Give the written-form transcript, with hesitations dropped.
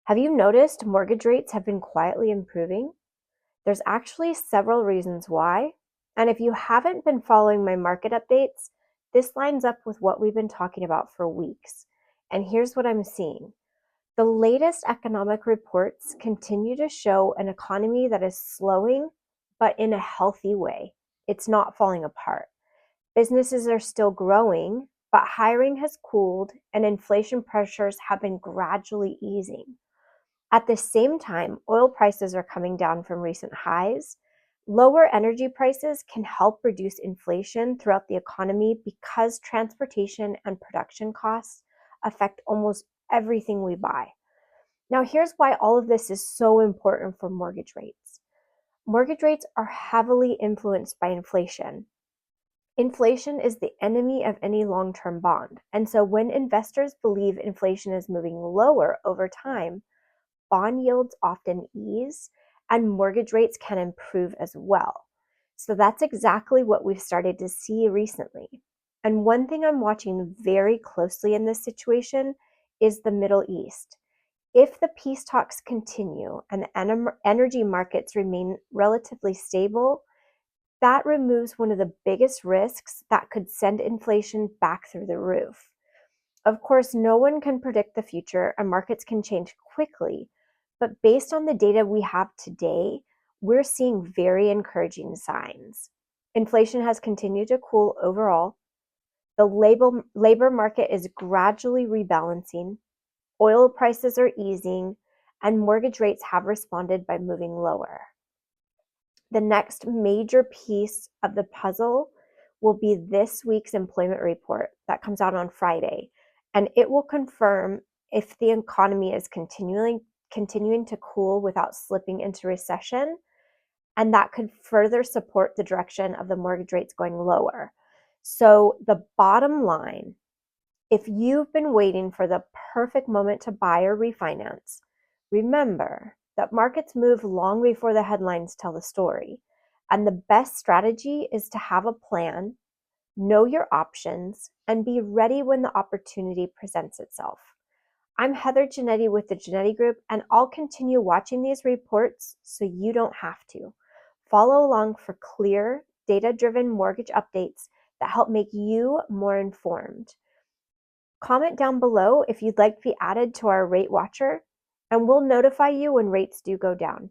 Have you noticed mortgage rates have been quietly improving? There's actually several reasons why. And if you haven't been following my market updates, this lines up with what we've been talking about for weeks. And here's what I'm seeing. The latest economic reports continue to show an economy that is slowing, but in a healthy way. It's not falling apart. Businesses are still growing, but hiring has cooled and inflation pressures have been gradually easing. At the same time, oil prices are coming down from recent highs. Lower energy prices can help reduce inflation throughout the economy because transportation and production costs affect almost everything we buy. Now, here's why all of this is so important for mortgage rates. Mortgage rates are heavily influenced by inflation. Inflation is the enemy of any long-term bond. And so when investors believe inflation is moving lower over time, bond yields often ease and mortgage rates can improve as well. So that's exactly what we've started to see recently. And one thing I'm watching very closely in this situation is the Middle East. If the peace talks continue and the energy markets remain relatively stable, that removes one of the biggest risks that could send inflation back through the roof. Of course, no one can predict the future and markets can change quickly, but based on the data we have today, we're seeing very encouraging signs. Inflation has continued to cool overall. The labor market is gradually rebalancing. Oil prices are easing, and mortgage rates have responded by moving lower. The next major piece of the puzzle will be this week's employment report that comes out on Friday, and it will confirm if the economy is continuing to cool without slipping into recession, and that could further support the direction of the mortgage rates going lower. So the bottom line, if you've been waiting for the perfect moment to buy or refinance, remember that markets move long before the headlines tell the story. And the best strategy is to have a plan, know your options, and be ready when the opportunity presents itself. I'm Heather Genetti with the Genetti Group, and I'll continue watching these reports so you don't have to. Follow along for clear, data-driven mortgage updates that help make you more informed. Comment down below if you'd like to be added to our Rate Watcher, and we'll notify you when rates do go down.